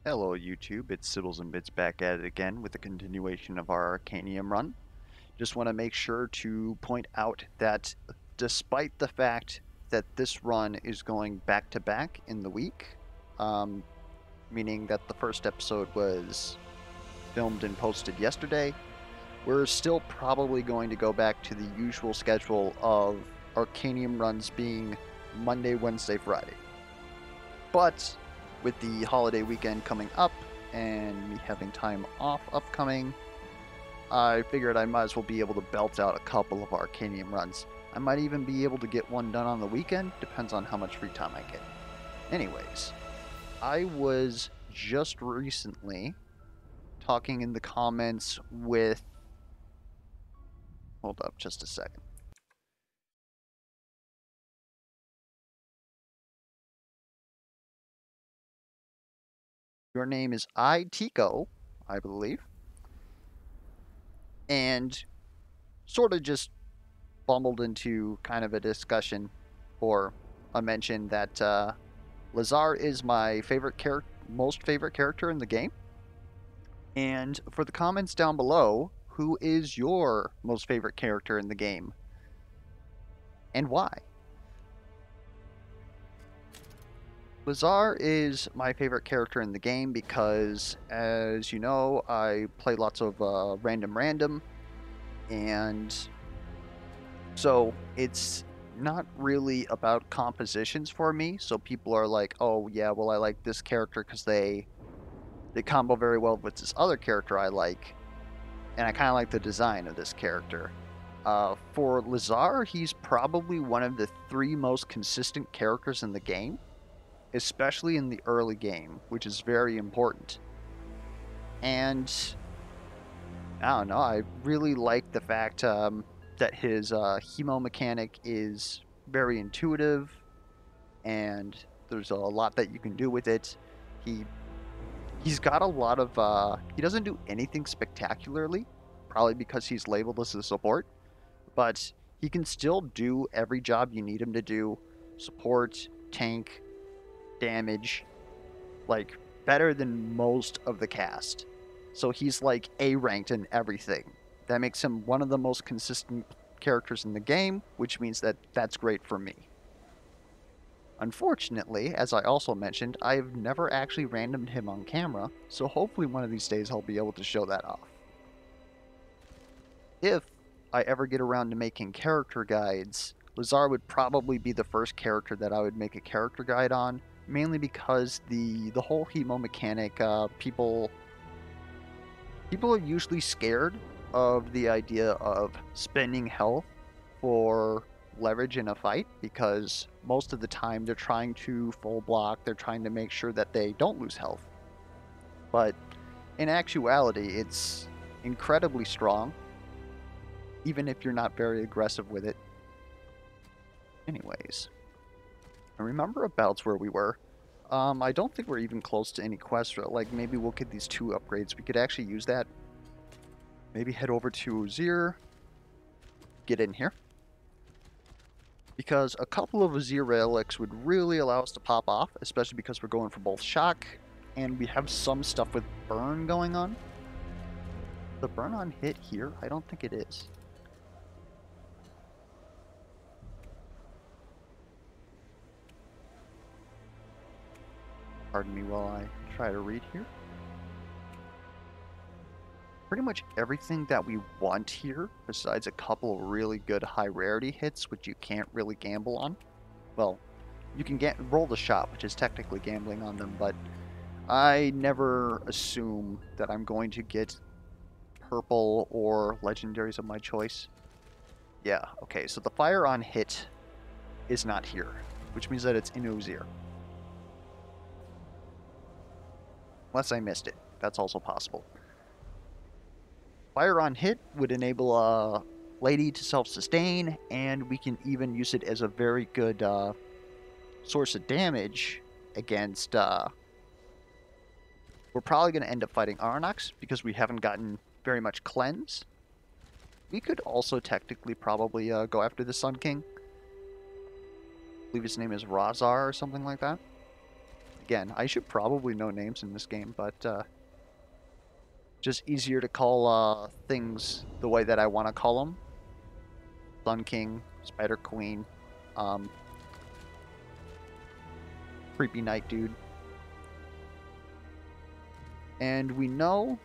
Hello YouTube, it's Sibbles and Bits back at it again with the continuation of our Arcanium run. Just want to make sure to point out that despite the fact that this run is going back to back in the week, um, meaning that the first episode was filmed and posted yesterday, we're still probably going to go back to the usual schedule of Arcanium runs being Monday, Wednesday, Friday. But with the holiday weekend coming up and me having time off upcoming, I figured I might as well be able to belt out a couple of Arcanium runs. I might even be able to get one done on the weekend, depends on how much free time I get. Anyways, I was just recently talking in the comments with... Hold up just a second. Your name is Tico, I believe. And sort of just bumbled into kind of a discussion or a mention that Lazar is my most favorite character in the game. And for the comments down below, who is your most favorite character in the game and why? Lazar is my favorite character in the game because, as you know, I play lots of random, and so it's not really about compositions for me. So people are like, oh yeah, well I like this character because they combo very well with this other character I like, and I kind of like the design of this character. For Lazar, he's probably one of the three most consistent characters in the game, especially in the early game, which is very important. And I don't know, I really like the fact that his hemo mechanic is very intuitive, and there's a lot that you can do with it. He he's got a lot of he doesn't do anything spectacularly, probably because he's labeled as a support, but he can still do every job you need him to do: support, tank, damage, like better than most of the cast. So he's like A ranked in everything. That makes him one of the most consistent characters in the game, which means that that's great for me. Unfortunately, as I also mentioned, I've never actually randomed him on camera, so hopefully one of these days I'll be able to show that off. If I ever get around to making character guides, Lazar would probably be the first character that I would make a character guide on, mainly because the whole hemo mechanic, people are usually scared of the idea of spending health for leverage in a fight, because most of the time they're trying to full block, they're trying to make sure that they don't lose health. But in actuality, it's incredibly strong, even if you're not very aggressive with it. Anyways, I remember about where we were. I don't think we're even close to any quests. Like, maybe we'll get these 2 upgrades. We could actually use that. Maybe head over to Ozir. Get in here. Because a couple of Ozir relics would really allow us to pop off, especially because we're going for both shock, and we have some stuff with burn going on. The burn on hit here? I don't think it is. Pardon me while I try to read here. Pretty much everything that we want here, besides a couple of really good high rarity hits, which you can't really gamble on. Well, you can roll the shot, which is technically gambling on them, but I never assume that I'm going to get purple or legendaries of my choice. Yeah, okay, so the fire on hit is not here, which means that it's in Ozir. Unless I missed it. That's also possible. Fire on hit would enable a lady to self-sustain, and we can even use it as a very good source of damage against... we're probably going to end up fighting Arnox because we haven't gotten very much cleanse. We could also technically probably go after the Sun King. I believe his name is Razar or something like that. Again, I should probably know names in this game, but just easier to call things the way that I want to call them. Sun King, Spider Queen, Creepy Night Dude. And we know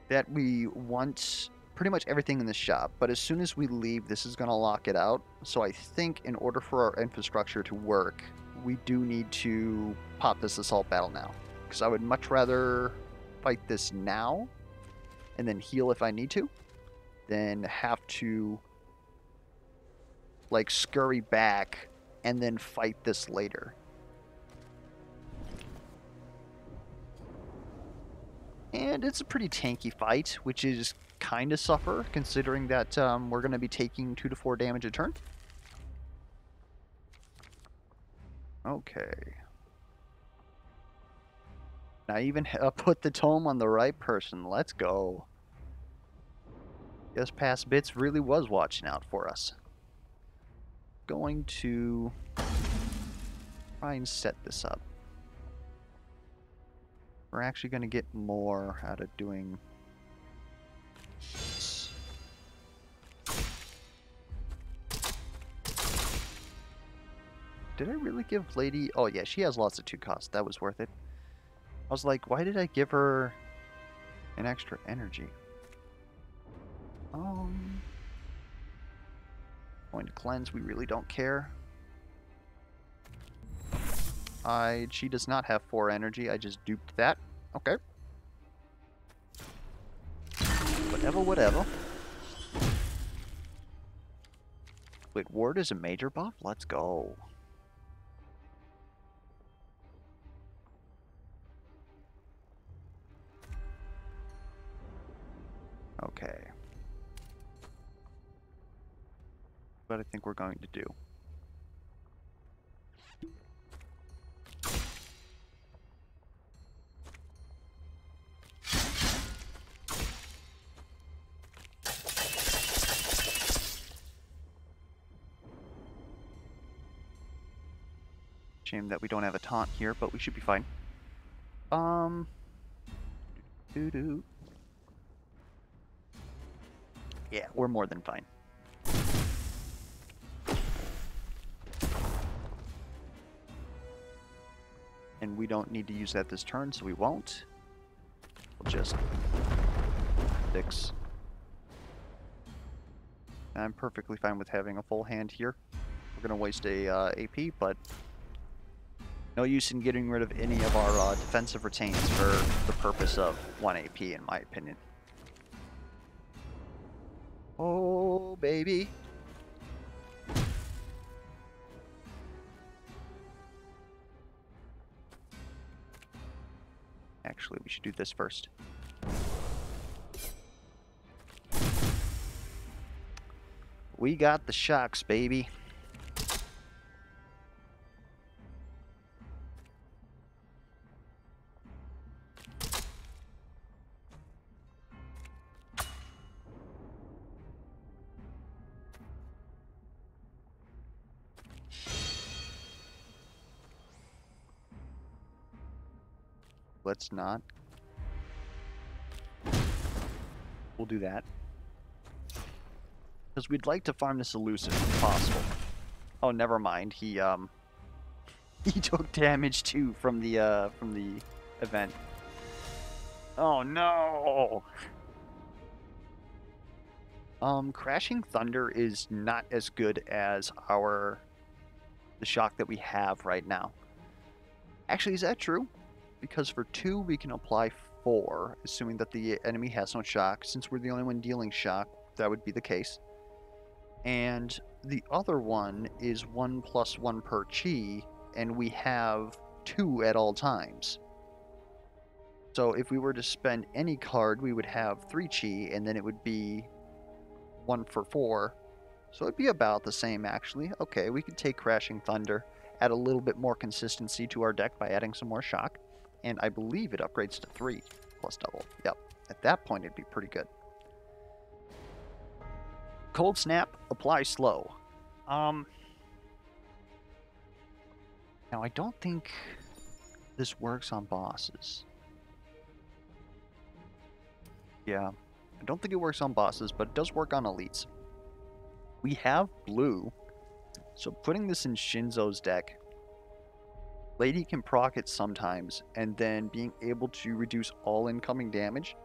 that we want pretty much everything in the shop, but as soon as we leave, this is going to lock it out. So I think in order for our infrastructure to work, we do need to pop this assault battle now. Because I would much rather fight this now and then heal if I need to, than have to like scurry back and then fight this later. And it's a pretty tanky fight, which is kind of suffer, considering that we're going to be taking 2 to 4 damage a turn. Okay. I even put the tome on the right person. Let's go. Guess Past Bits really was watching out for us. Going to try and set this up. We're actually going to get more out of doing this. Did I really give Lady... Oh yeah, she has lots of 2 costs. That was worth it. I was like, why did I give her an extra energy? Going to cleanse, we really don't care. She does not have 4 energy, I just duped that. Okay. Whatever. Wait, Ward is a major buff? Let's go. Okay. What I think we're going to do. Shame that we don't have a taunt here, but we should be fine. Yeah, we're more than fine. And we don't need to use that this turn, so we won't. We'll just fix. I'm perfectly fine with having a full hand here. We're gonna waste a AP, but no use in getting rid of any of our defensive retains for the purpose of 1 AP, in my opinion. Oh, baby. Actually, we should do this first. We got the shocks, baby. Let's not. We'll do that. Because we'd like to farm this elusive if possible. Oh, never mind. He took damage too from the event. Oh no! Crashing Thunder is not as good as the shock that we have right now. Actually, is that true? Because for 2 we can apply 4, assuming that the enemy has no shock. Since we're the only one dealing shock, that would be the case. And the other one is 1+1 per chi, and we have 2 at all times. So if we were to spend any card, we would have 3 chi, and then it would be 1 for 4. So it'd be about the same, actually. Okay, we could take Crashing Thunder, add a little bit more consistency to our deck by adding some more shock. And I believe it upgrades to 3 plus double. Yep. At that point, it'd be pretty good. Cold Snap, apply slow. Now, I don't think this works on bosses. Yeah, I don't think it works on bosses, but it does work on elites. We have blue, so putting this in Shinzo's deck, Lady can proc it sometimes, and then being able to reduce all incoming damage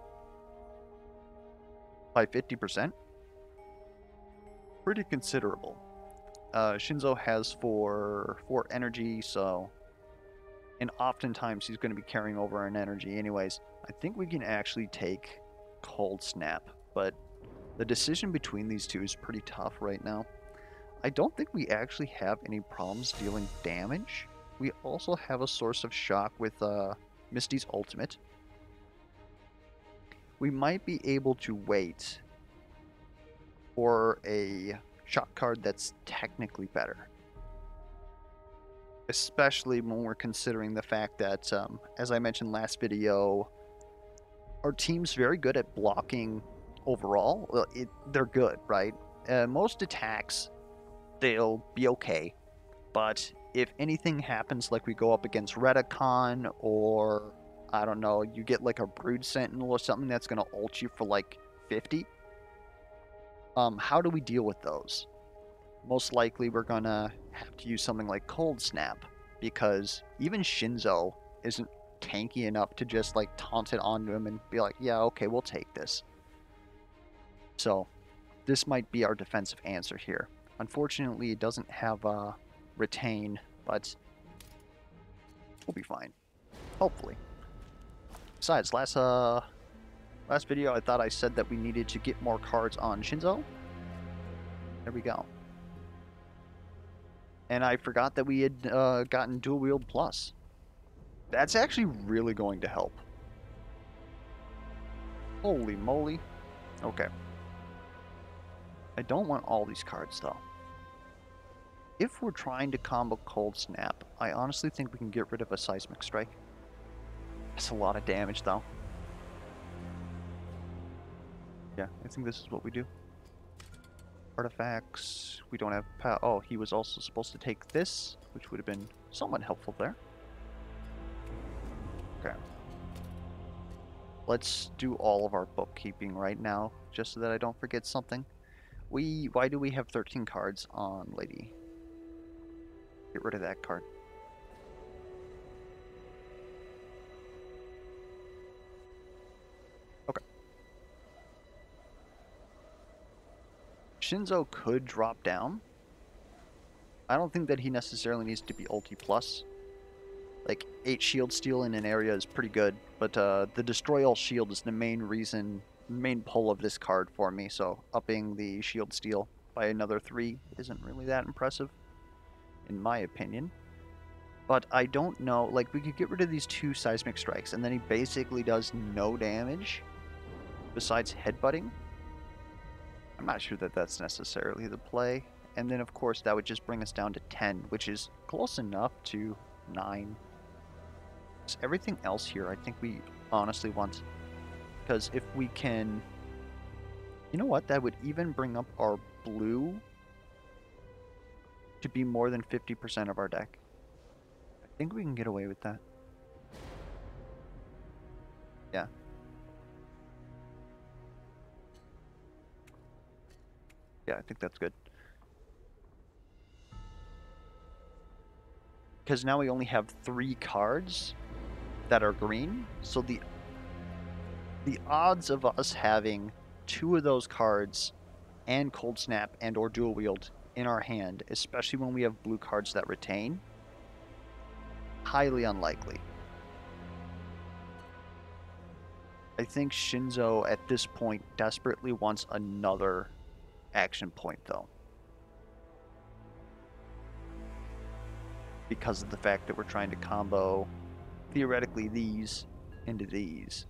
by 50%. Pretty considerable. Shinzo has 4 energy, so... And oftentimes he's going to be carrying over an energy anyways. I think we can actually take Cold Snap, but the decision between these two is pretty tough right now. I don't think we actually have any problems dealing damage. We also have a source of shock with Misty's ultimate. We might be able to wait for a shock card that's technically better. Especially when we're considering the fact that, as I mentioned last video, our team's very good at blocking overall. Well, they're good, right? Most attacks, they'll be okay. But if anything happens, like we go up against Redicon, or, I don't know, you get like a Brood Sentinel or something that's going to ult you for like 50, how do we deal with those? Most likely we're going to have to use something like Cold Snap, because even Shinzo isn't tanky enough to just like taunt it onto him and be like, yeah, okay, we'll take this. So this might be our defensive answer here. Unfortunately, it doesn't have retain, but we'll be fine. Hopefully. Besides, last video I thought I said that we needed to get more cards on Shinzo. There we go. And I forgot that we had gotten Dual Wield Plus. That's actually really going to help. Holy moly. Okay. I don't want all these cards, though. If we're trying to combo Cold Snap, I honestly think we can get rid of a Seismic Strike. That's a lot of damage, though. Yeah, I think this is what we do. Artifacts, we don't have power. Oh, he was also supposed to take this, which would have been somewhat helpful there. Okay. Let's do all of our bookkeeping right now, just so that I don't forget something. Why do we have 13 cards on Lady? Get rid of that card. Okay. Shinzo could drop down. I don't think that he necessarily needs to be ulti plus. Like, 8 shield steal in an area is pretty good, but the destroy all shield is the main pull of this card for me, so upping the shield steal by another 3 isn't really that impressive, in my opinion. But I don't know, like, we could get rid of these 2 Seismic Strikes, and then he basically does no damage, besides headbutting. I'm not sure that that's necessarily the play. And then, of course, that would just bring us down to 10, which is close enough to 9. So everything else here, I think we honestly want. Because if we can... You know what? That would even bring up our blue to be more than 50% of our deck. I think we can get away with that. Yeah. Yeah, I think that's good. Because now we only have 3 cards that are green, so the odds of us having 2 of those cards and Cold Snap and or Dual Wield in our hand, especially when we have blue cards that retain, highly unlikely. I think Shinzo at this point desperately wants another action point, though, because of the fact that we're trying to combo theoretically these into these.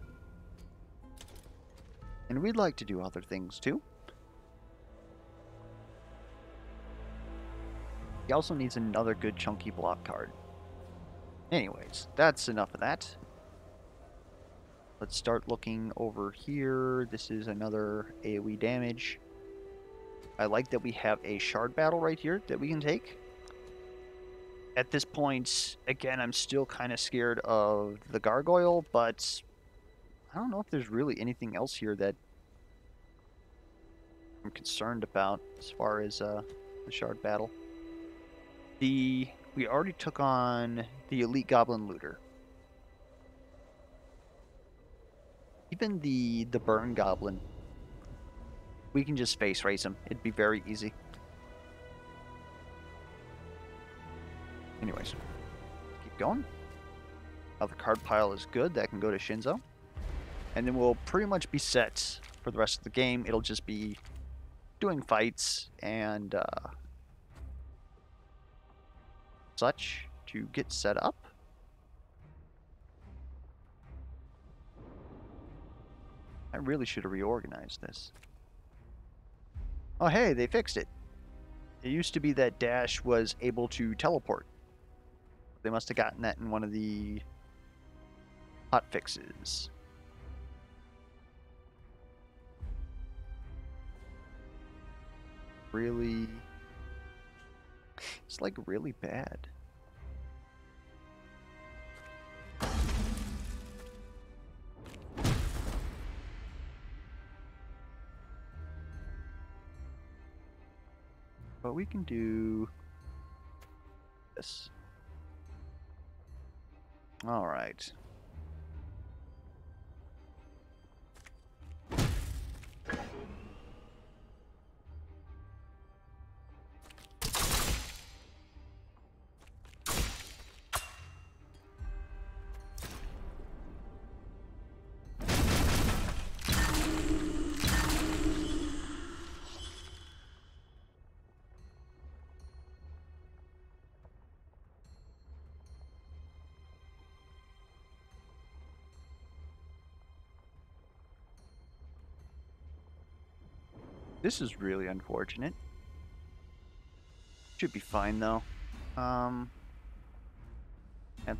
And we'd like to do other things too. He also needs another good chunky block card. Anyways, that's enough of that. Let's start looking over here. This is another AoE damage. I like that we have a shard battle right here that we can take. At this point, again, I'm still kind of scared of the gargoyle, but I don't know if there's really anything else here that I'm concerned about as far as the shard battle. We already took on the elite goblin looter. Even the burn goblin, we can just face race him. It'd be very easy. Anyways, keep going. Now the card pile is good. That can go to Shinzo. And then we'll pretty much be set for the rest of the game. It'll just be doing fights and such to get set up. I really should have reorganized this. Oh, hey, they fixed it. It used to be that Dash was able to teleport. They must have gotten that in one of the hot fixes. Really... It's like really bad. But we can do this. All right. This is really unfortunate. Should be fine though. Have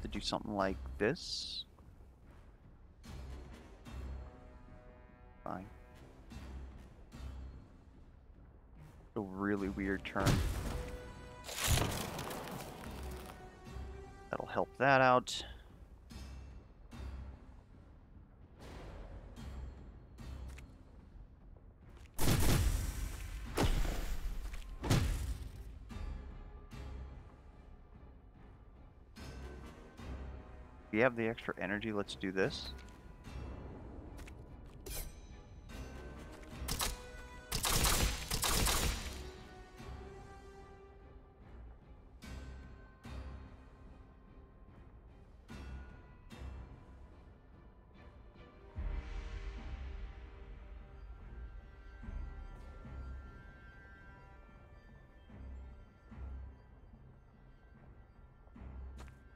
to do something like this. Fine. A really weird turn. That'll help that out. We have the extra energy, let's do this.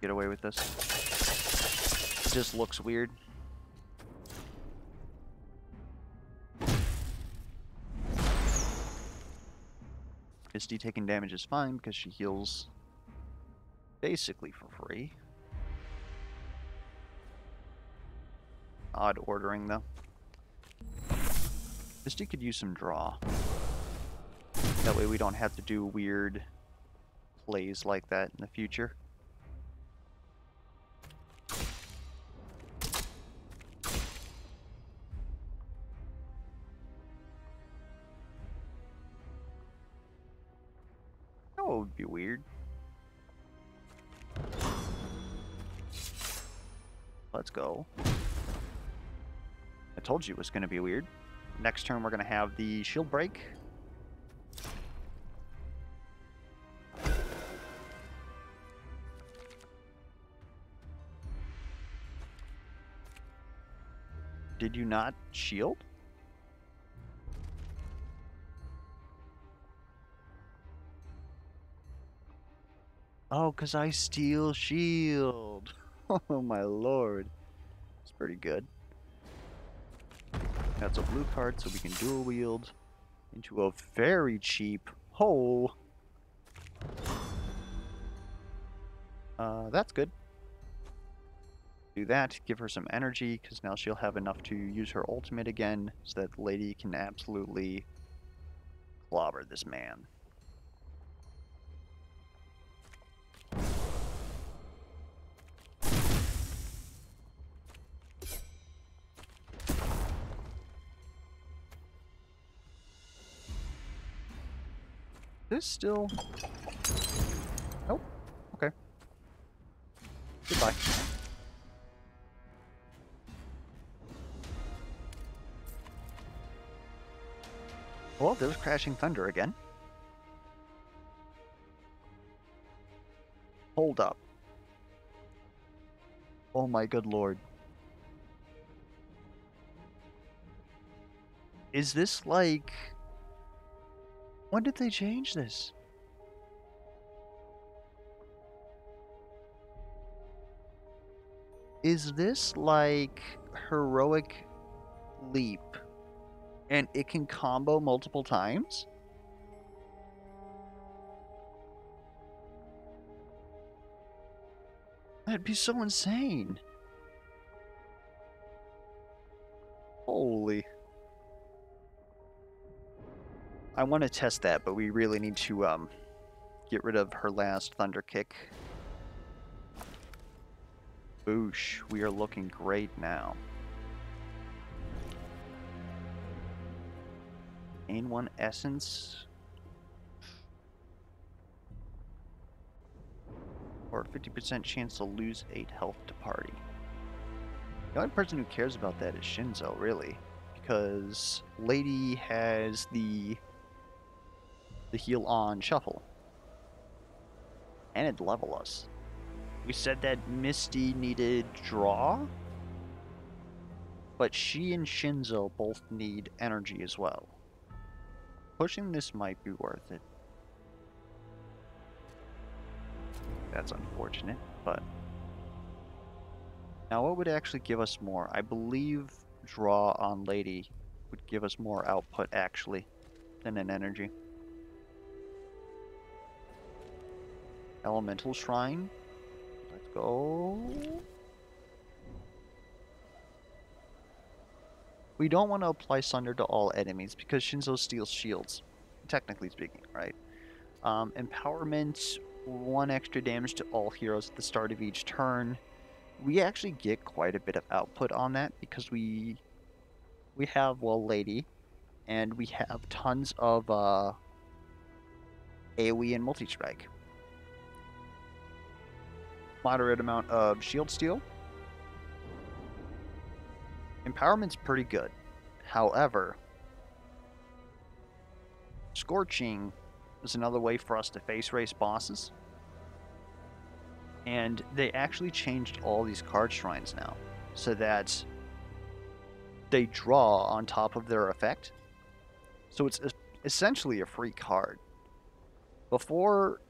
Get away with this. It just looks weird. Misty taking damage is fine because she heals basically for free. Odd ordering though. Misty could use some draw. That way we don't have to do weird plays like that in the future. That would be weird. Let's go. I told you it was going to be weird. Next turn we're going to have the shield break. Did you not shield? Oh, because I steal shield. Oh my lord. It's pretty good. That's a blue card, so we can dual wield into a very cheap hole. That's good. Do that, give her some energy, because now she'll have enough to use her ultimate again, so that the lady can absolutely clobber this man. This still... Nope. Okay. Goodbye. Well, there's crashing thunder again. Hold up. Oh my good lord. Is this like... When did they change this? Is this like heroic leap and it can combo multiple times? That'd be so insane. Holy. I want to test that, but we really need to get rid of her last thunder kick. Boosh, we are looking great now. Gain 1 essence. Or 50% chance to lose 8 health to party. The only person who cares about that is Shinzo, really. Because Lady has the heal on shuffle. And it'd level us. We said that Misty needed draw. But she and Shinzo both need energy as well. Pushing this might be worth it. That's unfortunate, but... Now what would actually give us more? I believe draw on Lady would give us more output, actually, than an energy. Elemental Shrine. Let's go. We don't want to apply Sunder to all enemies because Shinzo steals shields, technically speaking, right? Empowerment, 1 extra damage to all heroes at the start of each turn. We actually get quite a bit of output on that because we have, well, Lady, and we have tons of AoE and multi-strike. Moderate amount of shield steal. Empowerment's pretty good. However, Scorching is another way for us to face race bosses. And they actually changed all these card shrines now so that they draw on top of their effect. So it's essentially a free card. Before,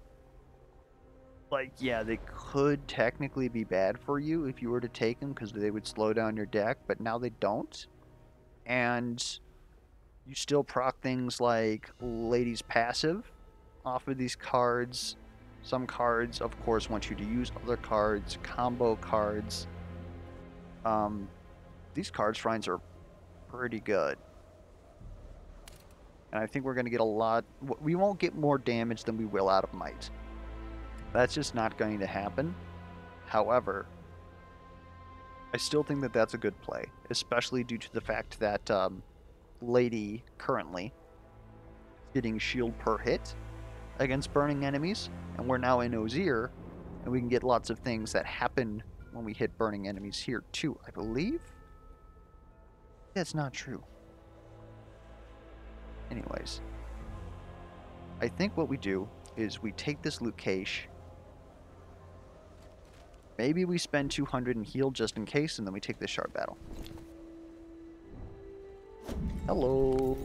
like, yeah, they could technically be bad for you if you were to take them because they would slow down your deck, but now they don't. And you still proc things like Lady's passive off of these cards. Some cards, of course, want you to use other cards, combo cards. These card shrines are pretty good. And I think we're going to get a lot... We won't get more damage than we will out of Might. That's just not going to happen. However, I still think that that's a good play, especially due to the fact that Lady currently is getting shield per hit against burning enemies, and we're now in Ozir, and we can get lots of things that happen when we hit burning enemies here too, I believe? That's not true. Anyways, I think what we do is we take this loot cache, maybe we spend 200 and heal just in case, and then we take this shard battle. Hello.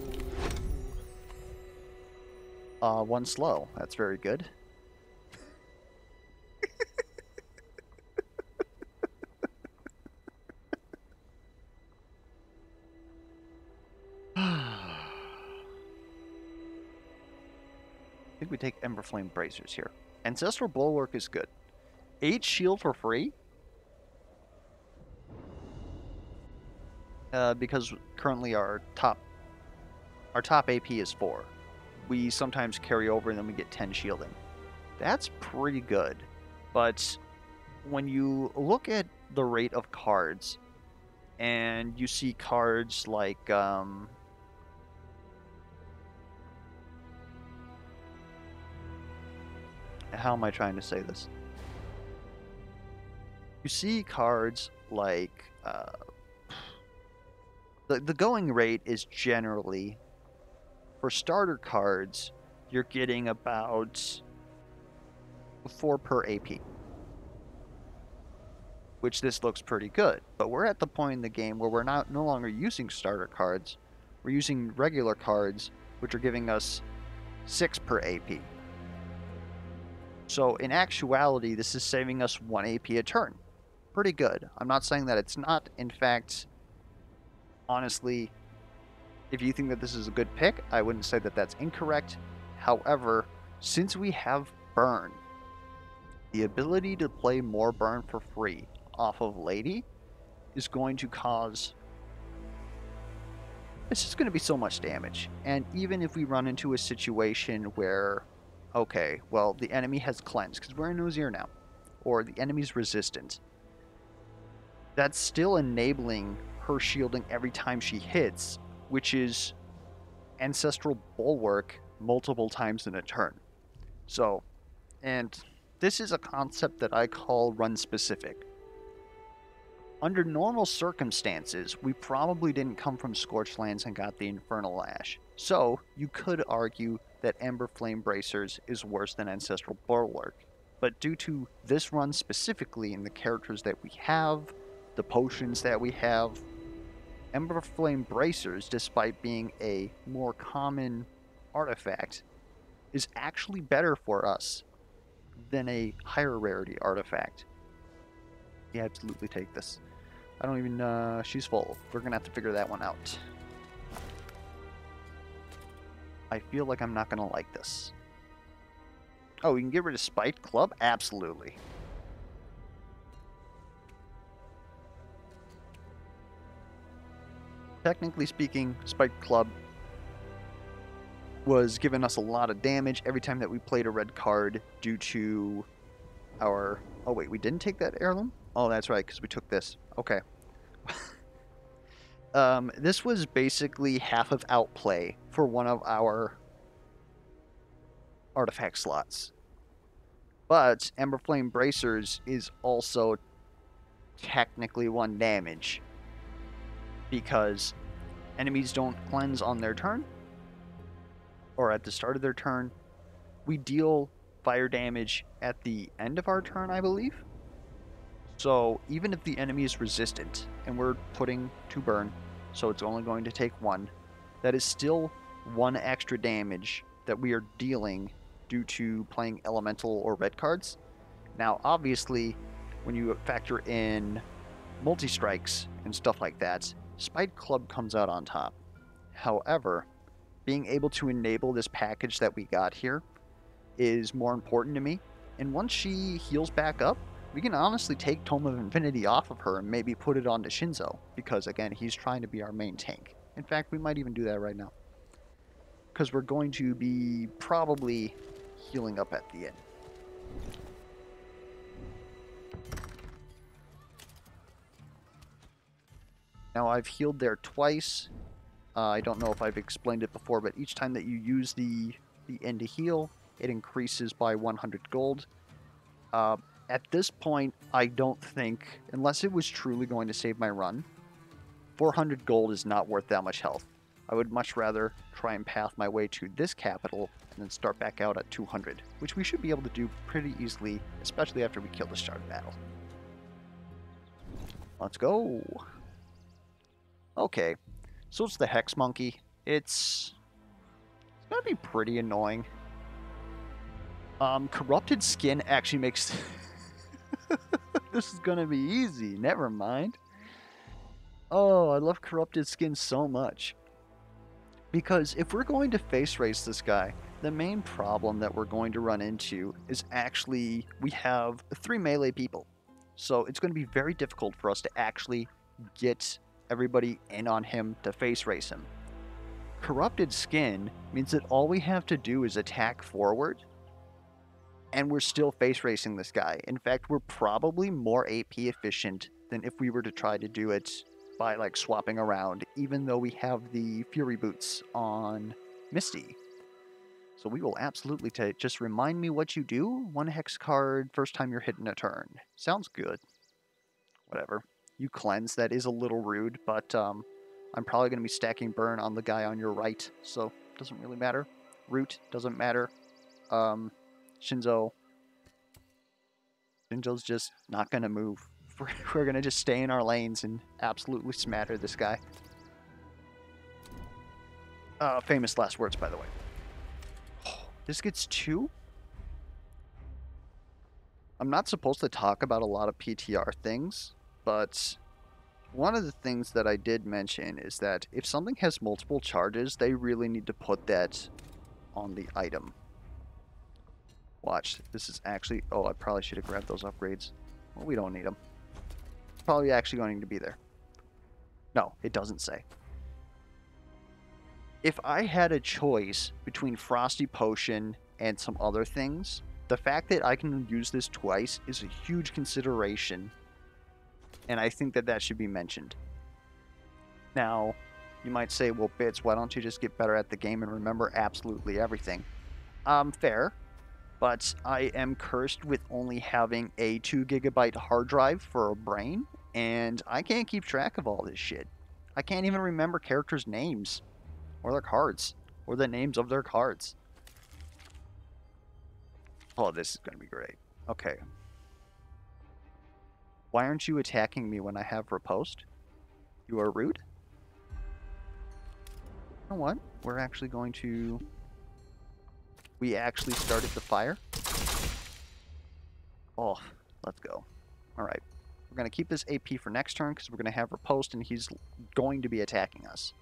1 slow. That's very good. I think we take Emberflame Bracers here. Ancestral Bulwark is good. 8 shield for free? Because currently our top AP is 4. We sometimes carry over and then we get 10 shielding. That's pretty good. But when you look at the rate of cards and you see cards like how am I trying to say this? You see cards like the going rate is generally, for starter cards, you're getting about 4 per AP, which this looks pretty good. But we're at the point in the game where we're no longer using starter cards. We're using regular cards, which are giving us 6 per AP. So in actuality, this is saving us 1 AP a turn. Pretty good. I'm not saying that it's not. In fact, honestly, if you think that this is a good pick, I wouldn't say that that's incorrect. However, since we have Burn, the ability to play more Burn for free off of Lady is going to cause... It's just going to be so much damage. And even if we run into a situation where, okay, well, the enemy has cleansed, because we're in Osier now, or the enemy's resistant, that's still enabling her shielding every time she hits, which is Ancestral Bulwark multiple times in a turn. So, and this is a concept that I call run specific. Under normal circumstances, we probably didn't come from Scorched Lands and got the Infernal Lash. So, you could argue that Ember Flame Bracers is worse than Ancestral Bulwark. But due to this run specifically and the characters that we have, the potions that we have, Ember Flame Bracers, despite being a more common artifact, is actually better for us than a higher rarity artifact. We absolutely take this. I don't even, she's full. We're gonna have to figure that one out. I feel like I'm not gonna like this. Oh, we can get rid of Spite Club? Absolutely. Technically speaking, Spite Club was giving us a lot of damage every time that we played a red card due to our... Oh wait, we didn't take that heirloom? Oh, that's right, because we took this. Okay. This was basically half of outplay for one of our artifact slots. But Ember Flame Bracers is also technically 1 damage, because enemies don't cleanse on their turn, or at the start of their turn. We deal fire damage at the end of our turn, I believe. So even if the enemy is resistant, and we're putting 2 burn, so it's only going to take 1, that is still 1 extra damage that we are dealing due to playing elemental or red cards. Now, obviously, when you factor in multi-strikes and stuff like that, Spite Club comes out on top. However, being able to enable this package that we got here is more important to me. And once she heals back up, we can honestly take Tome of Infinity off of her and maybe put it onto Shinzo, because again, he's trying to be our main tank. In fact, we might even do that right now, because we're going to be probably healing up at the end. Now, I've healed there twice. I don't know if I've explained it before, but each time that you use the end to heal, it increases by 100 gold. At this point, I don't think, unless it was truly going to save my run, 400 gold is not worth that much health. I would much rather try and path my way to this capital and then start back out at 200, which we should be able to do pretty easily, especially after we kill the start battle. Let's go. Okay, so it's the Hex Monkey. It's gonna be pretty annoying. Corrupted Skin actually makes... This is gonna be easy, never mind. Oh, I love Corrupted Skin so much. Because if we're going to face race this guy, the main problem that we're going to run into is actually we have 3 melee people. So it's going to be very difficult for us to actually get everybody in on him to face race him. Corrupted Skin means that all we have to do is attack forward, and we're still face racing this guy. In fact, we're probably more AP efficient than if we were to try to do it by like swapping around, even though we have the Fury Boots on Misty. So we will absolutely take. Just remind me what you do. 1 hex card first time you're hitting a turn. Sounds good. Whatever. You cleanse. That is a little rude, but I'm probably going to be stacking burn on the guy on your right, so it doesn't really matter. Root doesn't matter. Shinzo's just not going to move. We're going to just stay in our lanes and absolutely smatter this guy. Famous last words, by the way. This gets 2? I'm not supposed to talk about a lot of PTR things, but one of the things that I did mention is that if something has multiple charges, they really need to put that on the item. Watch, this is actually... Oh, I probably should have grabbed those upgrades. Well, we don't need them. Probably actually going to be there. No, it doesn't say. If I had a choice between Frosty Potion and some other things, the fact that I can use this twice is a huge consideration, and I think that that should be mentioned. Now, you might say, well, Bits, why don't you just get better at the game and remember absolutely everything? Fair, but I am cursed with only having a 2 GB hard drive for a brain, and I can't keep track of all this shit. I can't even remember characters' names, or their cards, or the names of their cards. Oh, this is going to be great. Okay. Why aren't you attacking me when I have riposte? You are rude? You know what? We're actually going to... We actually started the fire. Oh, let's go. Alright. We're going to keep this AP for next turn because we're going to have riposte and he's going to be attacking us.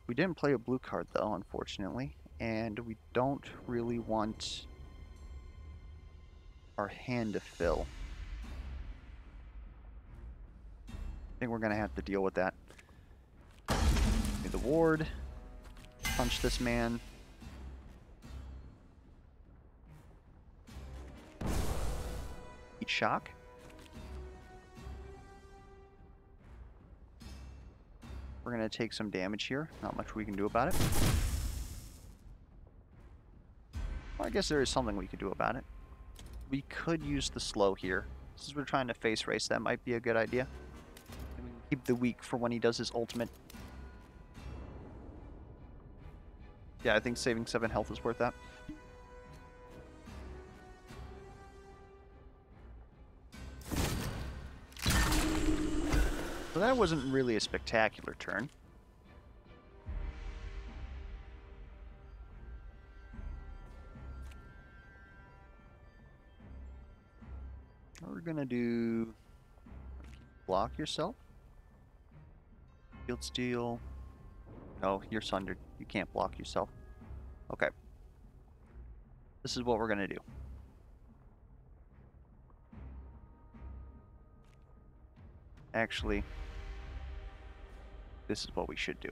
We didn't play a blue card though, unfortunately. And we don't really want our hand to fill. I think we're going to have to deal with that. Give me the ward. Punch this man. Eat shock. We're going to take some damage here. Not much we can do about it. Well, I guess there is something we could do about it. We could use the slow here. Since we're trying to face race, that might be a good idea. And we can keep the weak for when he does his ultimate. Yeah, I think saving 7 health is worth that. So that wasn't really a spectacular turn. We're gonna do... Block yourself. Field steal. No, you're sundered. You can't block yourself. Okay. This is what we're gonna do. Actually, this is what we should do.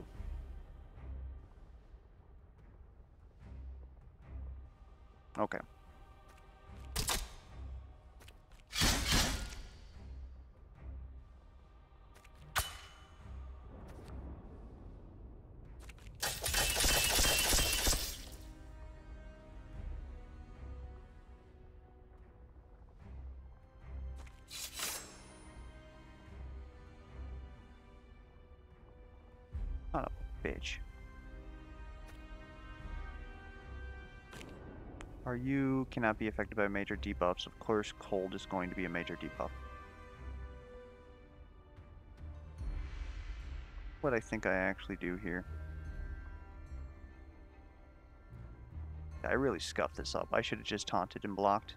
Okay. Son of a bitch. Are you cannot be affected by major debuffs? Of course, cold is going to be a major debuff. What I think I actually do here. I really scuffed this up. I should have just taunted and blocked.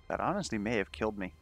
That honestly may have killed me.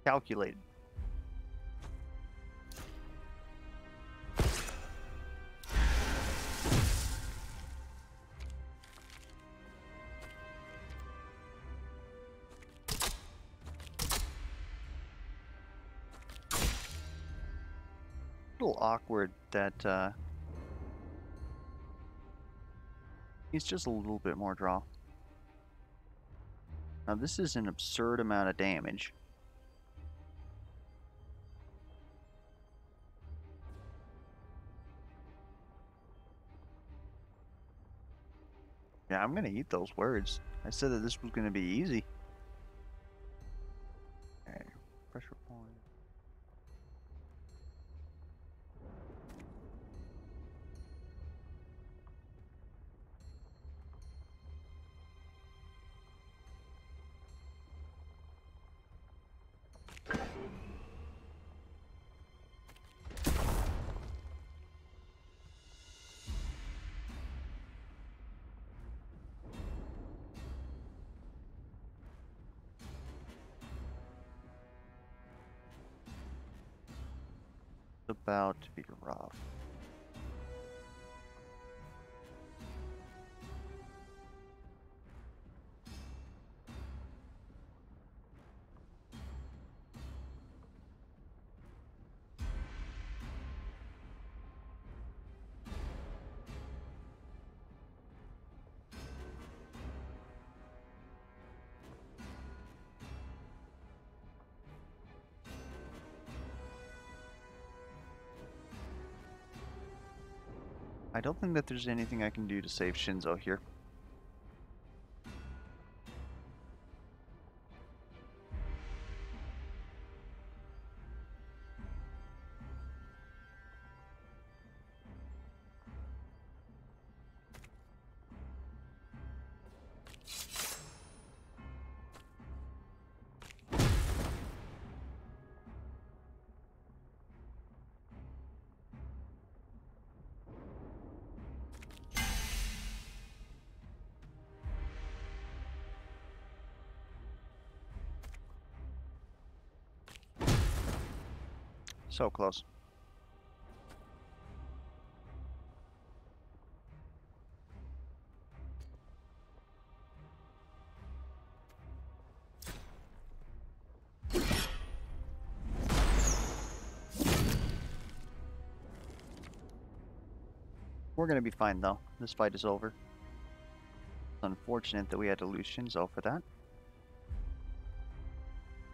Calculated. A little awkward that he's just a little bit more draw. Now this is an absurd amount of damage. Yeah, I'm gonna eat those words. I said that this was gonna be easy. Okay, pressure point. About to be rough. I don't think that there's anything I can do to save Shinzo here. So close. We're gonna be fine though. This fight is over. It's unfortunate that we had to lose Shinzo for that.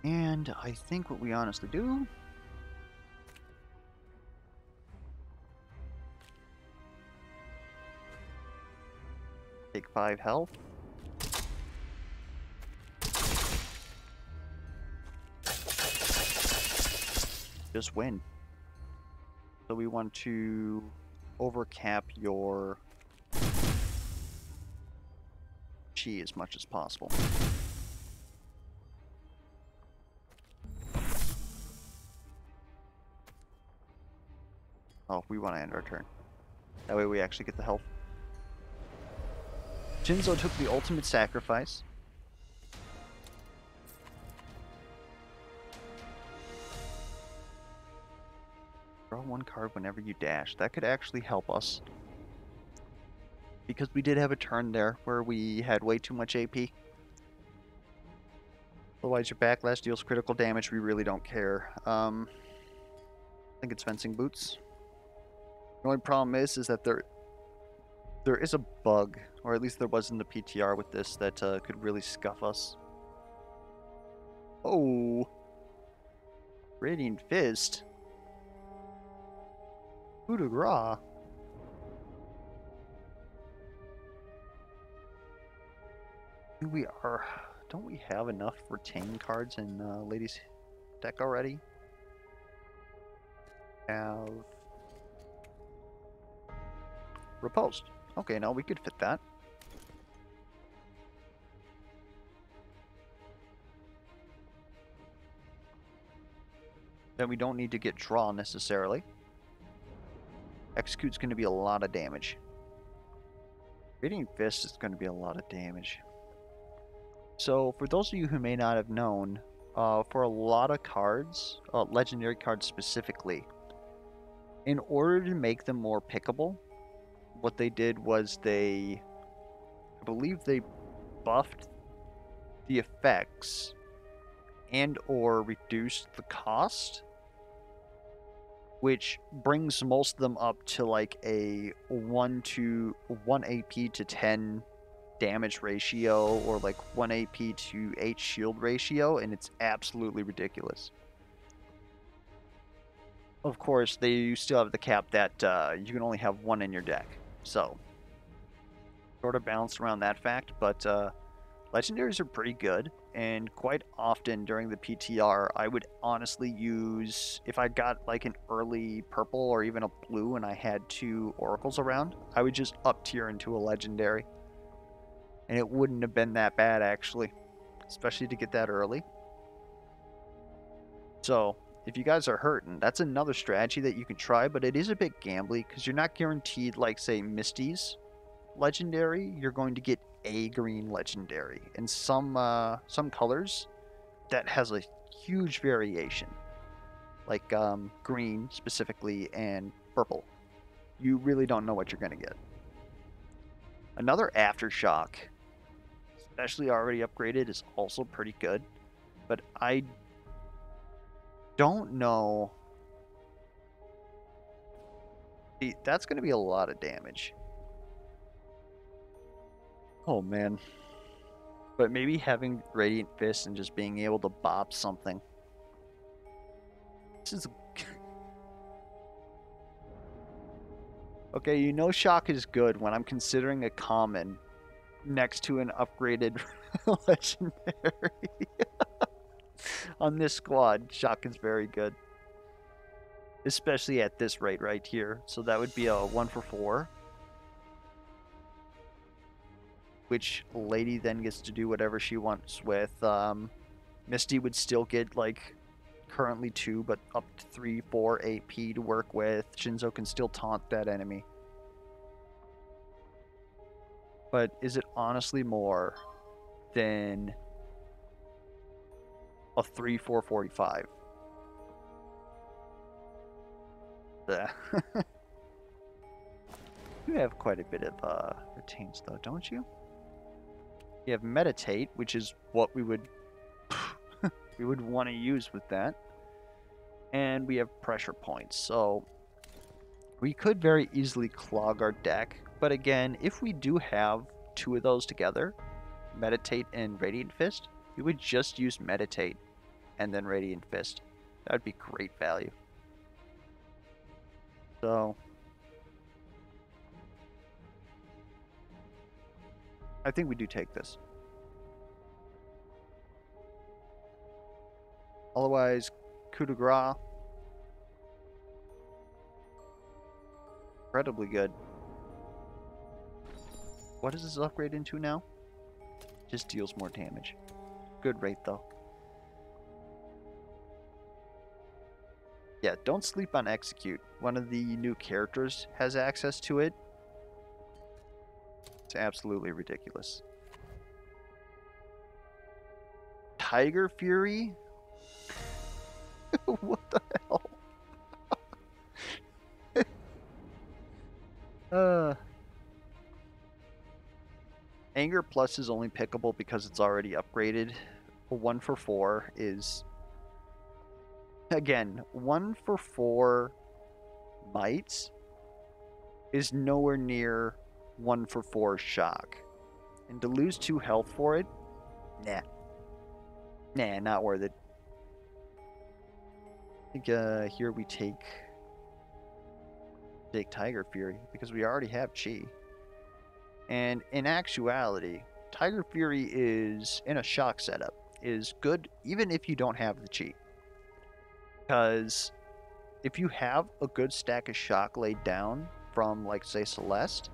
And I think what we honestly do... Take 5 health. Just win. So we want to overcap your chi as much as possible. Oh, we want to end our turn. That way we actually get the health. Shinzo took the ultimate sacrifice. Draw 1 card whenever you dash. That could actually help us. Because we did have a turn there where we had way too much AP. Otherwise your backlash deals critical damage, we really don't care. think it's fencing boots. The only problem is that there is a bug, or at least there was in the PTR with this, that could really scuff us. Oh, Radiant Fist. Coup de grace. Don't we have enough retain cards in Lady's deck already? Have Repulsed. Okay, now we could fit that. Then we don't need to get draw necessarily. Execute's going to be a lot of damage. Radiant Fist is going to be a lot of damage. So, for those of you who may not have known, for a lot of cards, legendary cards specifically, in order to make them more pickable, what they did was I believe they buffed the effects and or reduced the cost, which brings most of them up to like a 1 AP to 10 damage ratio, or like 1 AP to 8 shield ratio, and it's absolutely ridiculous. Of course, they still have the cap that you can only have one in your deck, so sort of balanced around that fact, but legendaries are pretty good, and quite often during the PTR, I would honestly use, if I got like an early purple or even a blue and I had 2 oracles around, I would just up tier into a legendary. And it wouldn't have been that bad, actually, especially to get that early. So, if you guys are hurting, that's another strategy that you can try, but it is a bit gambly because you're not guaranteed, like, say, Misty's legendary. You're going to get a green legendary. In some colors, that has a huge variation, like green specifically and purple. You really don't know what you're going to get. Another Aftershock, especially already upgraded, is also pretty good, but I don't know. See, that's going to be a lot of damage. Oh man. But maybe having Radiant Fist and just being able to bop something. This is okay, you know Shock is good when I'm considering a common next to an upgraded legendary. On this squad, Shock is very good. Especially at this rate right here. So that would be a 1 for 4. Which Lady then gets to do whatever she wants with. Misty would still get like currently 2, but up to 3, 4 AP to work with. Shinzo can still taunt that enemy. But is it honestly more than a 3, 4, 45? You have quite a bit of retains though, don't you? You have Meditate, which is what we would we would want to use with that. And we have Pressure Points, so we could very easily clog our deck. But again, if we do have 2 of those together, Meditate and Radiant Fist, we would just use Meditate and then Radiant Fist. That would be great value. So I think we do take this. Otherwise, coup de grace. Incredibly good. What does this upgrade into now? Just deals more damage. Good rate though. Yeah, don't sleep on Execute. One of the new characters has access to it. It's absolutely ridiculous. Tiger Fury? What the hell? Anger Plus is only pickable because it's already upgraded. A 1 for 4 is Again, 1 for 4 might is nowhere near 1 for 4 shock. And to lose 2 health for it, nah. Nah, not worth it. I think here we take Tiger Fury, because we already have Chi. And in actuality, Tiger Fury is, in a shock setup, is good even if you don't have the Chi. Because if you have a good stack of shock laid down from, like, say, Celeste,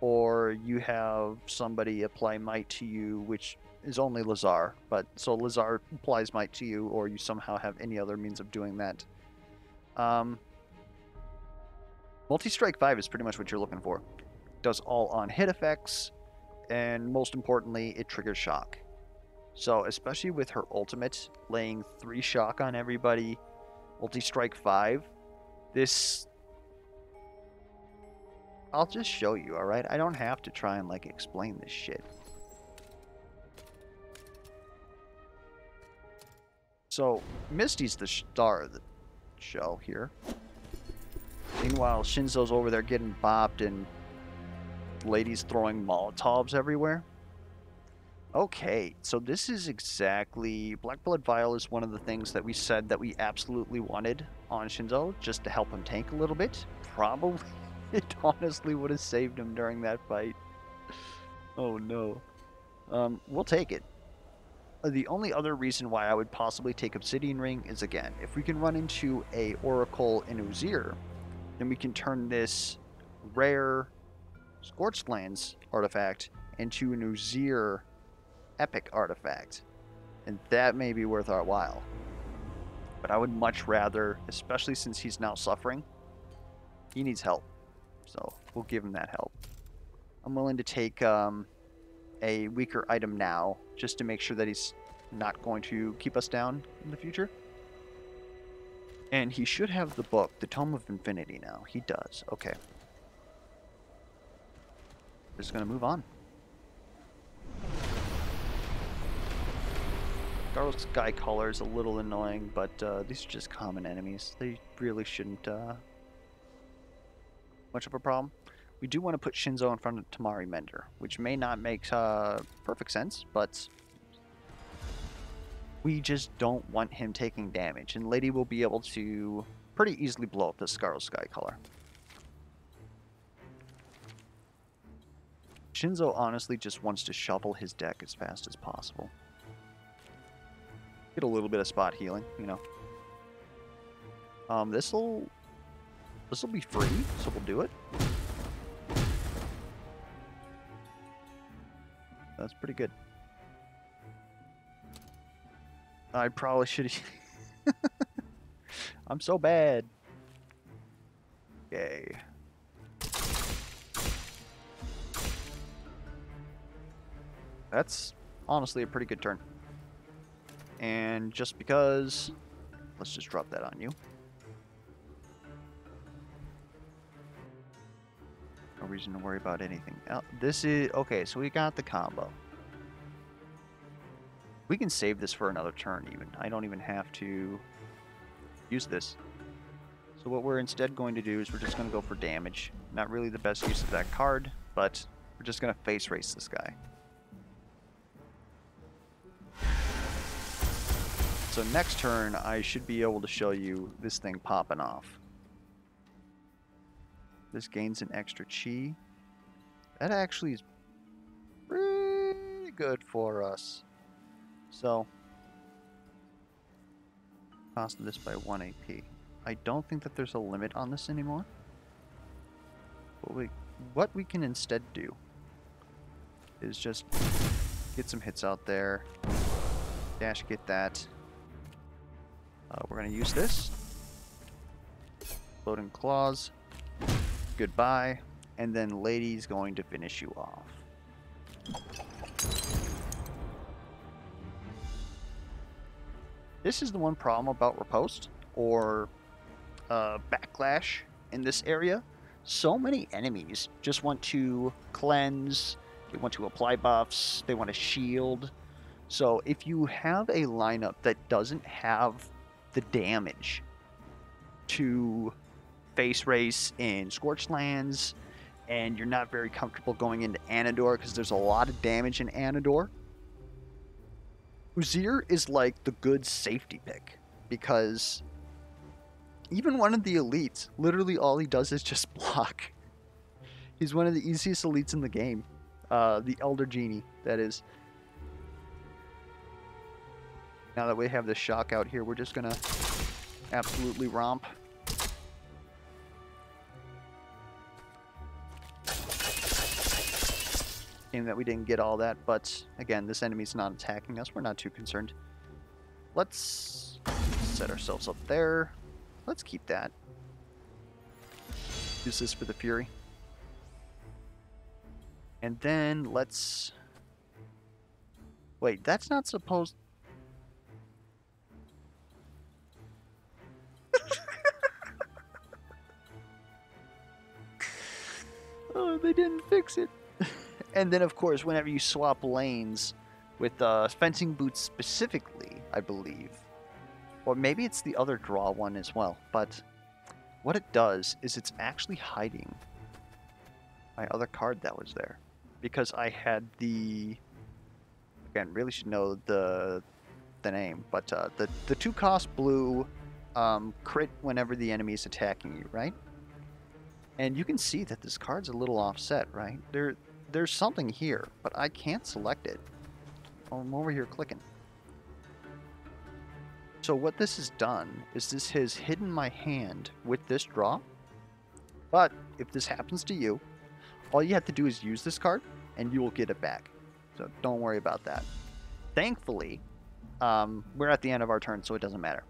or you have somebody apply might to you, which is only Lazar, but so Lazar applies might to you, or you somehow have any other means of doing that. Multi-Strike 5 is pretty much what you're looking for. It does all on hit effects, and most importantly, it triggers shock. So especially with her ultimate, laying 3 shock on everybody, Multi-Strike 5, this... I'll just show you, alright? I don't have to try and, like, explain this shit. So, Misty's the star of the show here. Meanwhile, Shinzo's over there getting bopped and ladies throwing Molotovs everywhere. Okay, so this is exactly... Black Blood Vial is one of the things that we said that we absolutely wanted on Shinzo, just to help him tank a little bit. Probably, it honestly would have saved him during that fight. Oh no. We'll take it. The only other reason why I would possibly take Obsidian Ring is, again, if we can run into a Oracle in Uzir, then we can turn this rare Scorched Lands artifact into an Uzir epic artifact, and that may be worth our while. But I would much rather, especially since he's now suffering, he needs help, so we'll give him that help. I'm willing to take a weaker item now, just to make sure that he's not going to keep us down in the future. And he should have the book, the Tome of Infinity now. He does. Okay. Just gonna move on. Scarlet Sky Color is a little annoying, but these are just common enemies. They really shouldn't much of a problem. We do want to put Shinzo in front of Tamari Mender, which may not make perfect sense, but we just don't want him taking damage, and Lady will be able to pretty easily blow up the Scarlet Sky Color. Shinzo honestly just wants to shovel his deck as fast as possible. Get a little bit of spot healing, you know. This'll be free, so we'll do it. That's pretty good. I probably should have... I'm so bad. Okay. That's honestly a pretty good turn. And just because... Let's just drop that on you. No reason to worry about anything else. This is... Okay, so we got the combo. We can save this for another turn even. I don't even have to use this. So what we're instead going to do is we're just going to go for damage. Not really the best use of that card, but we're just going to face race this guy. So next turn, I should be able to show you this thing popping off. This gains an extra chi. That actually is pretty good for us. So, cost this by 1 AP. I don't think that there's a limit on this anymore. But what we can instead do is just get some hits out there. Dash, get that. We're going to use this. Floating Claws. Goodbye. And then Lady's going to finish you off. This is the one problem about Riposte, or Backlash in this area. So many enemies just want to cleanse, they want to apply buffs, they want to shield. So if you have a lineup that doesn't have the damage to face race in Scorched Lands, and you're not very comfortable going into Anador because there's a lot of damage in Anador, Uzir is like the good safety pick, because even one of the elites, literally all he does is just block. He's one of the easiest elites in the game. The Elder Genie, that is. Now that we have the shock out here, we're just gonna absolutely romp. Shame that we didn't get all that, but again, this enemy's not attacking us. We're not too concerned. Let's set ourselves up there. Let's keep that. Use this for the Fury. And then let's... Wait, that's not supposed... Oh, they didn't fix it. And then, of course, whenever you swap lanes with fencing boots specifically, I believe, or maybe it's the other draw one as well, but what it does is it's actually hiding my other card that was there, because I had the, again, really should know the name, but the 2-cost blue crit whenever the enemy is attacking you, right? And you can see that this card's a little offset, right? There's something here, but I can't select it. I'm over here clicking. So what this has done is this has hidden my hand with this draw. But if this happens to you, all you have to do is use this card and you will get it back. So don't worry about that. Thankfully, we're at the end of our turn, so it doesn't matter.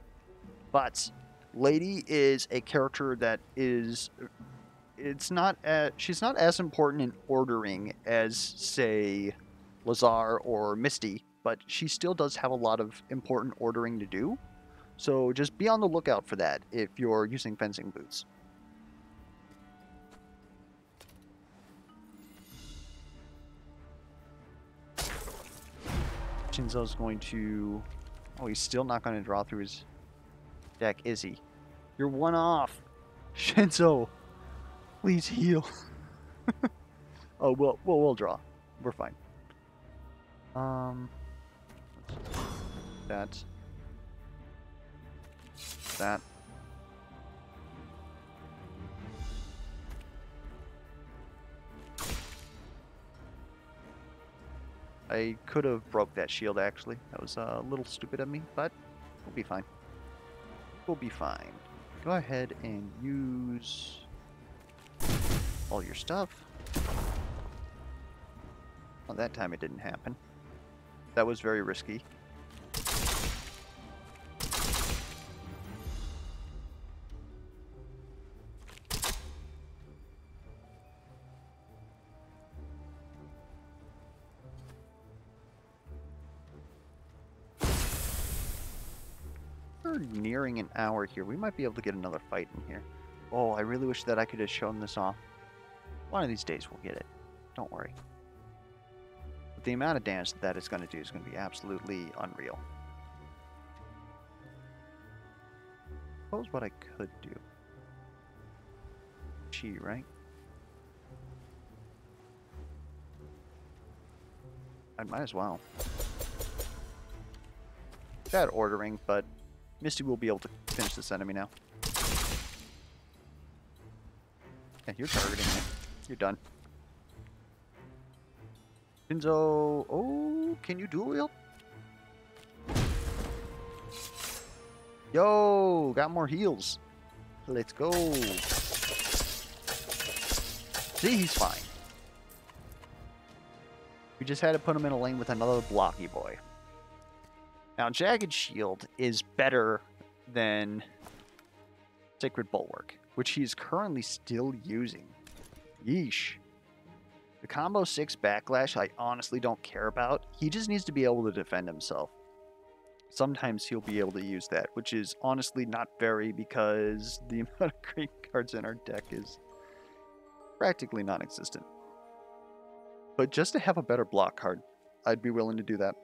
But Lady is a character that is... she's not as important in ordering as, say, Lazar or Misty, but she still does have a lot of important ordering to do. So just be on the lookout for that if you're using fencing boots. Shinzo's going to... Oh, he's still not going to draw through his deck, is he? You're one off. Shinzo, please heal. Oh, we'll draw. We're fine. That. I could have broke that shield, actually. That was a little stupid of me, but we'll be fine. We'll be fine. Go ahead and use all your stuff. Well, that time it didn't happen. That was very risky. We're nearing an hour here. We might be able to get another fight in here. Oh, I really wish that I could have shown this off. One of these days we'll get it. Don't worry. But the amount of damage that is going to do is going to be absolutely unreal. Suppose what I could do. Chi, right? I might as well. Bad ordering, but Misty will be able to finish this enemy now. Yeah, you're targeting me. You're done. Shinzo, oh, can you dual wield? Yo, got more heals. Let's go. See, he's fine. We just had to put him in a lane with another blocky boy. Now, Jagged Shield is better than Sacred Bulwark, which he's currently still using. Yeesh. The combo 6 backlash I honestly don't care about. He just needs to be able to defend himself. Sometimes he'll be able to use that, which is honestly not very, because the amount of great cards in our deck is practically non-existent. But just to have a better block card, I'd be willing to do that.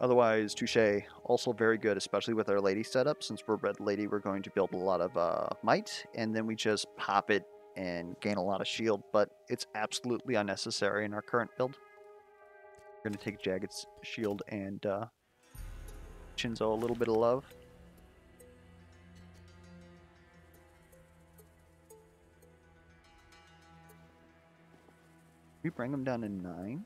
Otherwise, Touche, also very good, especially with our lady setup. Since we're red lady, we're going to build a lot of might, and then we just pop it and gain a lot of shield, but it's absolutely unnecessary in our current build. We're going to take Jagged's shield and Shinzo a little bit of love. We bring him down to 9.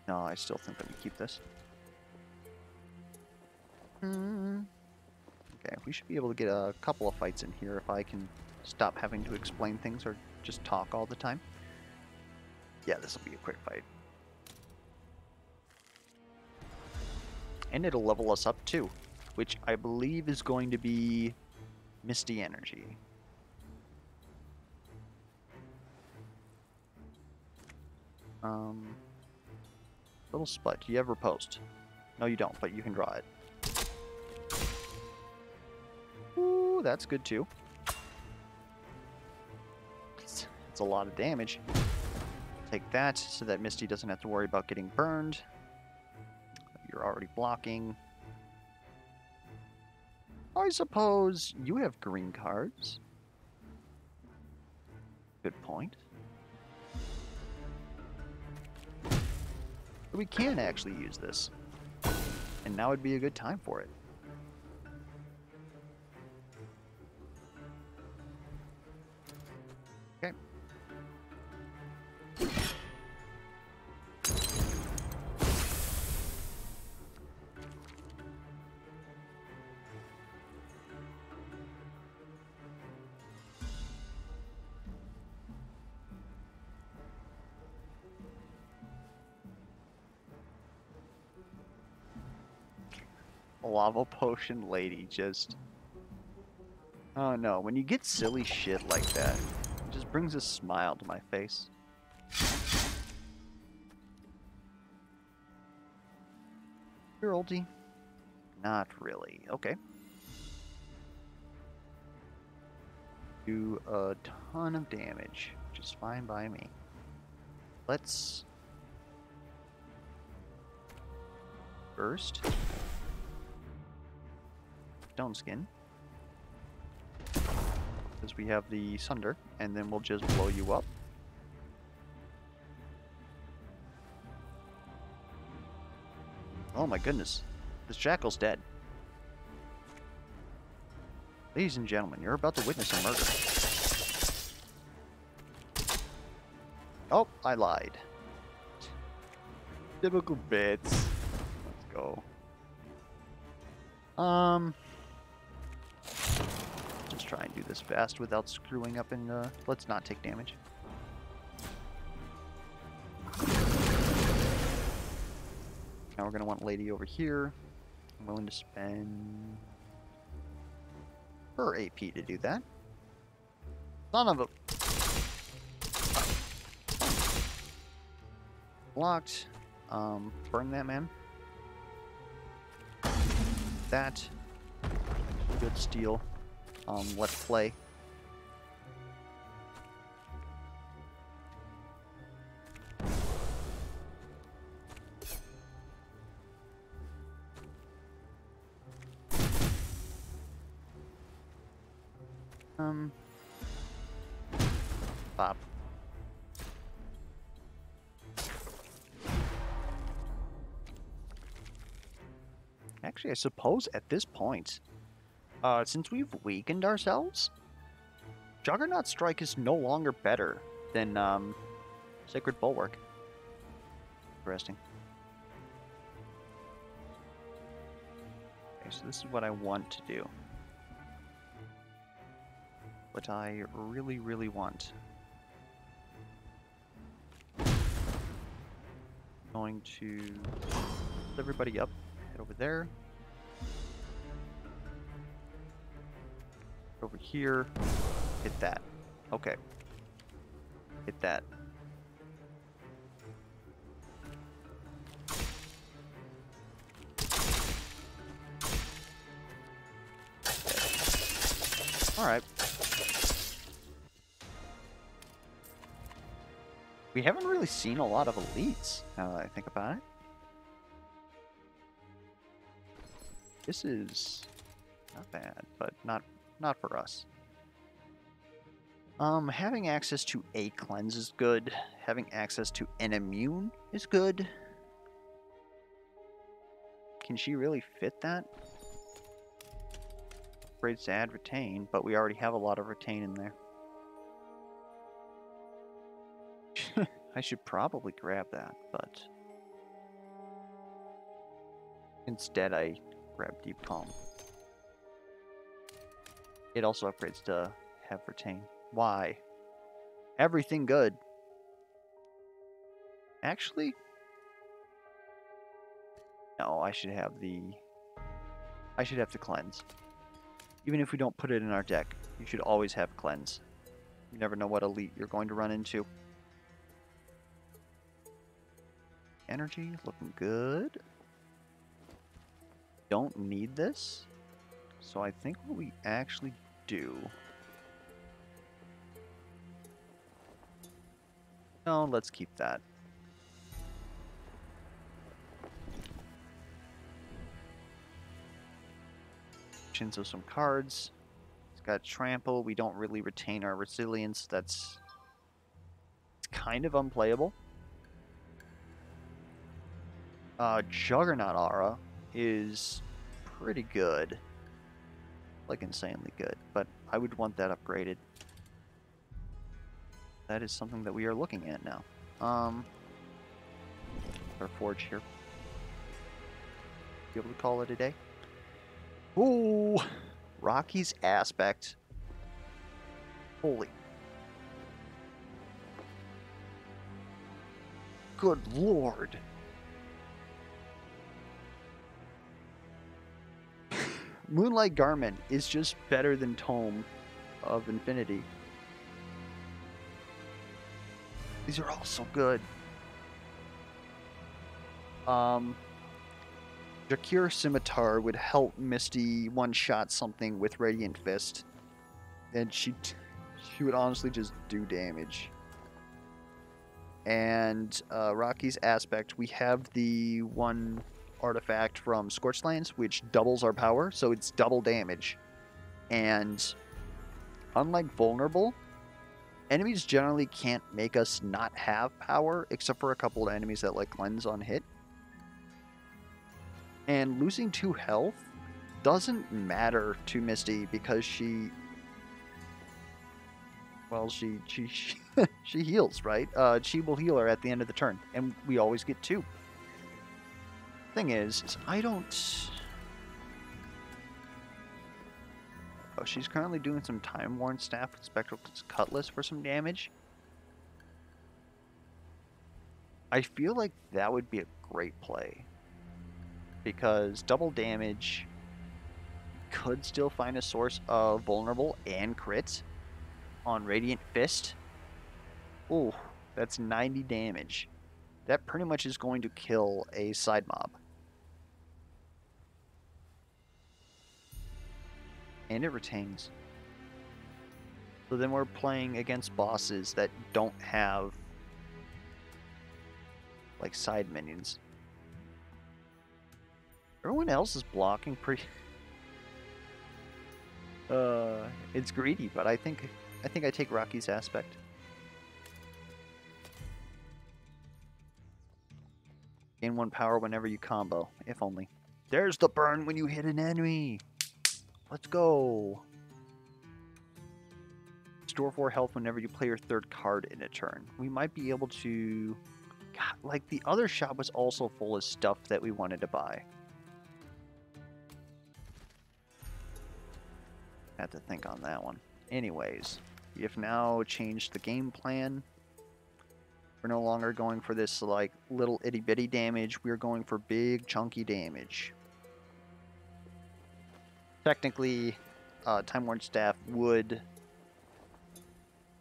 No, I still think that we keep this. Okay, we should be able to get a couple of fights in here if I can stop having to explain things or just talk all the time. Yeah, this will be a quick fight. And it'll level us up too, which I believe is going to be Misty Energy. Little spot. Do you ever post? No, you don't, but you can draw it. Ooh, that's good too. It's a lot of damage. Take that so that Misty doesn't have to worry about getting burned. You're already blocking. I suppose you have green cards. Good point. We can actually use this. And now would be a good time for it. Okay. Lava Potion Lady just... Oh no, when you get silly shit like that, it just brings a smile to my face. Your ulti? Not really. Okay. Do a ton of damage, which is fine by me. Let's... First... Stone Skin. Because we have the Sunder, and then we'll just blow you up. Oh my goodness. This Jackal's dead. Ladies and gentlemen, you're about to witness a murder. Oh, I lied. Typical bits. Let's go. Just try and do this fast without screwing up and let's not take damage. Now we're gonna want Lady over here. I'm willing to spend her AP to do that. Son of a... Blocked. Burn that man. That. Good steal. Let's play. Pop. Actually, I suppose at this point, since we've weakened ourselves, Juggernaut Strike is no longer better than Sacred Bulwark. Interesting. Okay, so this is what I want to do. What I really, really want. Going to put everybody up, head over there. Over here, hit that. Okay. Hit that. Alright. We haven't really seen a lot of elites, now that I think about it. This is not bad, but not for us. Having access to a cleanse is good. Having access to an immune is good. Can she really fit that? Upgrades to add retain, but we already have a lot of retain in there. I should probably grab that, but instead I grab Deep Calm. It also upgrades to have retain. Why? Everything good. Actually, no, I should have the cleanse. Even if we don't put it in our deck, you should always have cleanse. You never know what elite you're going to run into. Energy looking good. Don't need this. So I think what we actually do... No, let's keep that. So some cards. It's got trample. We don't really retain our resilience. It's kind of unplayable. Juggernaut Aura is pretty good. Like insanely good. But I would want that upgraded. That is something that we are looking at now. Our forge here. Be able to call it a day? Ooh! Rocky's Aspect. Holy. Good lord. Moonlight Garment is just better than Tome of Infinity. These are all so good. Jakir Scimitar would help Misty one-shot something with Radiant Fist. And she would honestly just do damage. And Rocky's Aspect, we have the one artifact from Scorched Lands, which doubles our power, so it's double damage. And unlike Vulnerable, enemies generally can't make us not have power, except for a couple of enemies that like cleanse on hit. And losing 2 health doesn't matter to Misty because she heals, right? She will heal her at the end of the turn, and we always get 2. Thing is I don't... Oh, she's currently doing some Time Worn Staff with Spectral Cutlass for some damage. I feel like that would be a great play. Because double damage could still find a source of vulnerable and crit on Radiant Fist. Ooh, that's 90 damage. That pretty much is going to kill a side mob. And it retains. So then we're playing against bosses that don't have like side minions. Everyone else is blocking pretty... it's greedy, but I think I take Rocky's Aspect. Gain 1 power whenever you combo, if only. There's the burn when you hit an enemy! Let's go! Store 4 health whenever you play your 3rd card in a turn. We might be able to... God, like, the other shop was also full of stuff that we wanted to buy. Had to think on that one. Anyways, we have now changed the game plan. We're no longer going for this, like, little itty-bitty damage. We're going for big, chunky damage. Technically, Time Worn Staff would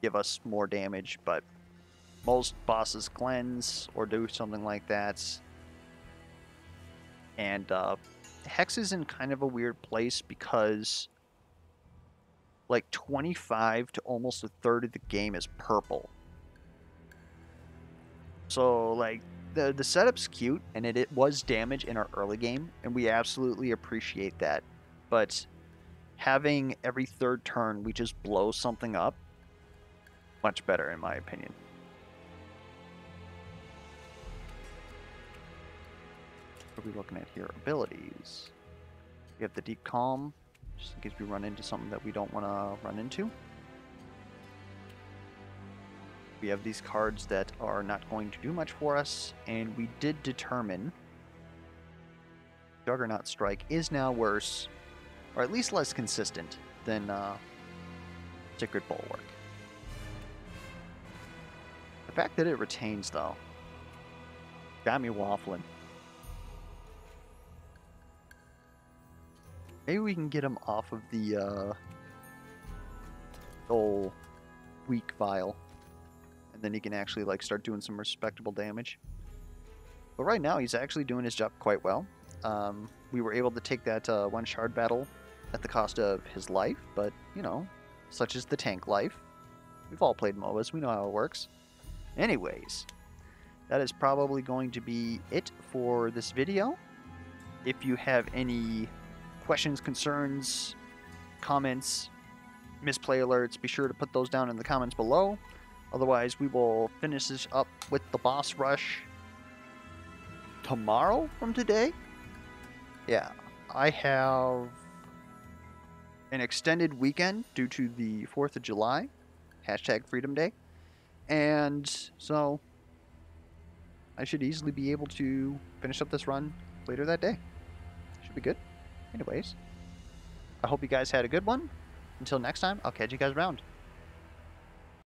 give us more damage, but most bosses cleanse or do something like that. And Hex is in kind of a weird place because like 25 to almost a third of the game is purple. So like the setup's cute, and it was damage in our early game, and we absolutely appreciate that. But having every third turn we just blow something up, much better in my opinion. What are we looking at here? Abilities. We have the Deep Calm, just in case we run into something that we don't want to run into. We have these cards that are not going to do much for us, and we did determine Juggernaut Strike is now worse, or at least less consistent, than Sacred Bulwark. The fact that it retains, though, got me waffling. Maybe we can get him off of the old weak vial, and then he can actually like start doing some respectable damage. But right now, he's actually doing his job quite well. We were able to take that one shard battle at the cost of his life, but you know, such is the tank life. We've all played MOBAs, we know how it works. Anyways, that is probably going to be it for this video. If you have any questions, concerns, comments, misplay alerts, be sure to put those down in the comments below. Otherwise, we will finish this up with the boss rush tomorrow from today. Yeah, I have an extended weekend due to the 4th of July, hashtag Freedom Day, and so I should easily be able to finish up this run later that day. Should be good. Anyways, I hope you guys had a good one. Until next time, I'll catch you guys around.